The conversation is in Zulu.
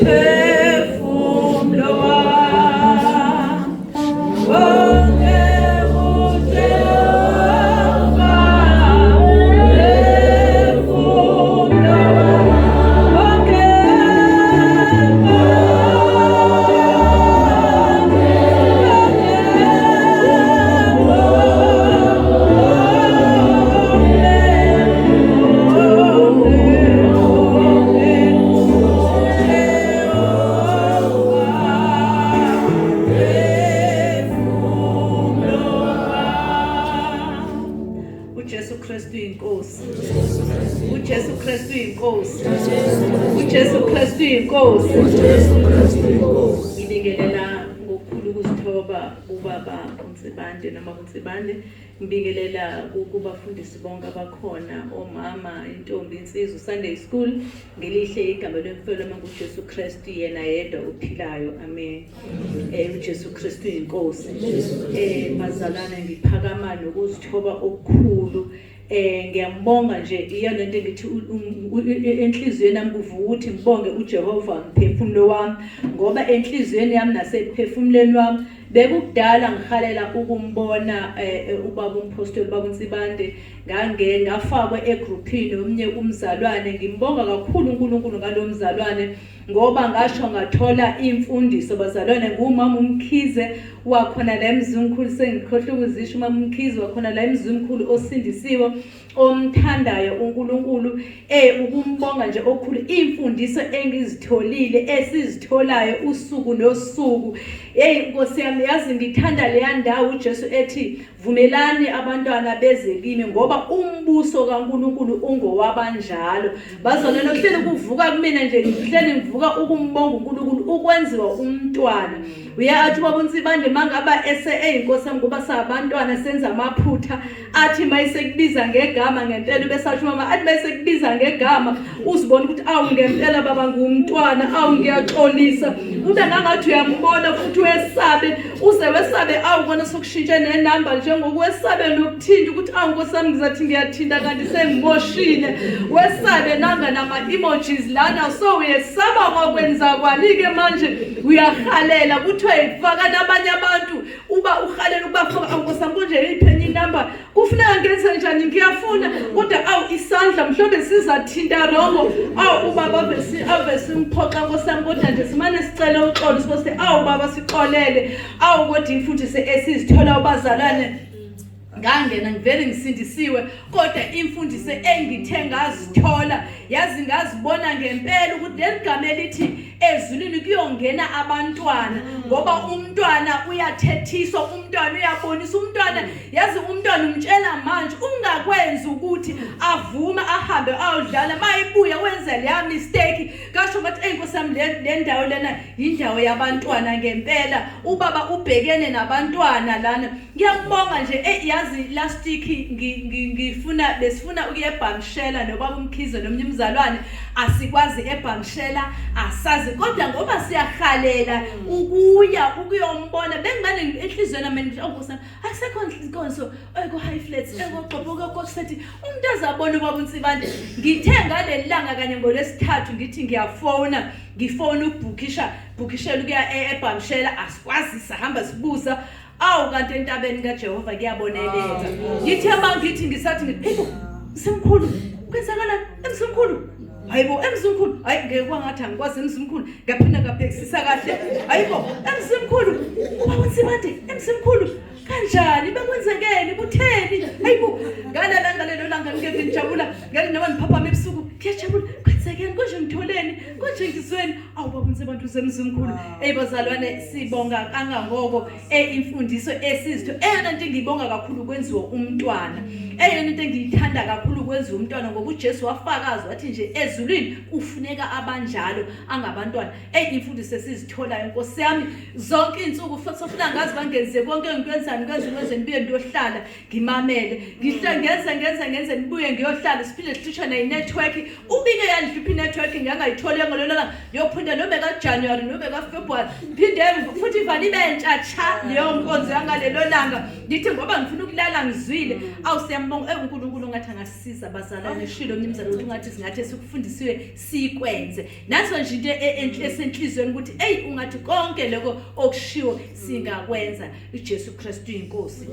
phefumlo wami wonke uJehova phefumlo wami uJesu Kristu inkosi. uJesu Kristu inkosi. uJesu Kristu inkosi. Ngibingelela ngokukhulu ukuzithoba ubaba uNtsibande noma uNtsibande. Ngibingelela kubafundisi bonke abakhona, omama, intombi, insizwa, Sunday school. Ngelihle igama lemfelo manguJesu Kristu yena yedwa uphilayo. Amen. uJesu Kristu inkosi. Bazalana ngiphakama nokuzithoba okukhulu. Ngiyambonga nje iyona into engithi enhliziyweni yami kuvuka ukuthi ngibonge uJehova mphefumulo wami, ngoba enhliziyweni yami nasephefumulweni wami bekukudala ngihalela ukumbona ubaba umpostoli baba uNtsibande. Ngafakwa egroupini omnye umzalwane. Ngimbonga kakhulu uNkulunkulu ngalo mzalwane, ngoba ngasho ngathola imfundiso bazalwane ngumama uMkhize wakhona la eMzimkhulu. Sengikhohle ukuzisho umama uMkhize wakhona la eMzimkhulu osindisiwe, omthandayo uNkulunkulu. Ukumbonga nje okukhulu imfundiso engizitholile esizitholayo usuku nosuku. Nkosi yami, yazi ngithanda leya ndawo uJesu ethi vumelani abantwana beze kimi ngoba umbuso kaNkulunkulu ungowabanjalo. Bazalwane okuhleli kuvuka kumina nje ngihleli ngivuka ukumbonga uNkulunkulu ukwenziwa umntwana. Uyathi baba uNtsibande mangaba inkosi yami ngoba sabantwana senza amaphutha athi mayisekubiza ngegama ngempela besasho mama athi mayisekubiza ngegama uzibona ukuthi awu ngempela baba ngumntwana, awu ngiyaxolisa. Ube ngangathi uyambona futhi wesabe uze wesabe awu kona sokushintsha nenamba njengokwesabe nokuthinta ukuthi awu Nkosi yami ngizathi ngiyathinta kanti sengimoshile. Wesabe nanga nama emojis lana, so uyesaba ngokwenza kwani-ke manje uyahalela kuthiwa ifaka nabanye abantu uba uhalela ukubafaka. Nkosi yami konje yiphenye inamba kufuneka ngenze njani ngiyafuna kodwa awu isandla mhlawumbe sizathinta rongo awu ubaba avesi mphoxa Nkosi yami kodwa nje simane sicela uxolo sibose awu baba sixolele awu kodwa imfundiso esizithola ubazalwane. Ngangena ngivele ngisindisiwe kodwa imfundiso engithe ngazithola yazi ngazibona ngempela ukuthi leligama elithi ezulwini kuyongena abantwana, ngoba umntwana uyathethiswa, umntwana uyabonisa, umntwana yazi umntwana umtshela manje ungakwenza ukuthi avume ahambe ayodlala mayibuya wenze leya mistake. Kasho bathi Nkosi yami le ndawo lena indawo yabantwana ngempela, ubaba ubhekene nabantwana lana. Ngiyambonga nje yazi last week besifuna ukuya eBhamshela nobaba uMkhize nomnye umzalwane, asikwazi eBhamshela asazi kodwa ngoba siyahalela ukuyombona. Bengibane enhlizweni nami Nkosi yami akusekho inkonzo eko high flats ekoqoboka kosethi umuntu azabona ubaba uNtsibande. Ngithe ngaleli langa kanye ngolesithathu ngithi ngiyafona ukubhukishela ukuya eBhamshela, asikwazi sahamba sibusa awu kanti entabeni kaJehova kuyaboneleza. Ngithe mangithi ngisathi hayibo Msimkhulu kwenzakala eMsimkhulu, hayibo eMsimkhulu, hayi ngeke kwangathi angikwazi eMsimkhulu ngaphinda ngabhekisisa kahle hayibo eMsimkhulu baba uNtsibande eMsimkhulu kanjani bekwenzekeni kutheni hayibo ngalelo langa ngeke ngijabula ngeke noma ngiphapha ebusuku ngiyajabula kwenzekeni konje ngitholeni konje ngizweni awu baba uNtsibande usemzimkhulu. Bazalwane sibonga kangangoko imfundiso esizitho eyona nto ngiyibonga kakhulu kwenziwa umntwana, eyona nto ngiyithanda kakhulu kwenziwa umntwana ngoba uJesu wafakaza wathi nje ezulwini kufuneka abanjalo angabantwana. Imfundiso esizithola Nkosi yami zonke insuku futhi sofuna ngazi bangenze konke engikwenzani kwenze nibuye ndiyohlala ngimamele ngenze nibuye ngiyohlala siphinde sihlushane inetwork ubike yandliphi inetwork ngangayithole ngololo langa yophinda nobe kaJanuary nobe kaFebruary phinde futhi ivani bentsha leyo nkonzo yangalelo langa. Ngithi ngoba ngifuna ukulala ngizwile awu siyambonga uNkulunkulu ngathi angasisiza abazalwane shilo umnumzana ukuthi ngathi singathi sikufundisiwe sikwenze naso nje into enhle esenhlizweni ukuthi hey ungathi konke lokho okushiwo singakwenza uJesu Kristu inkosi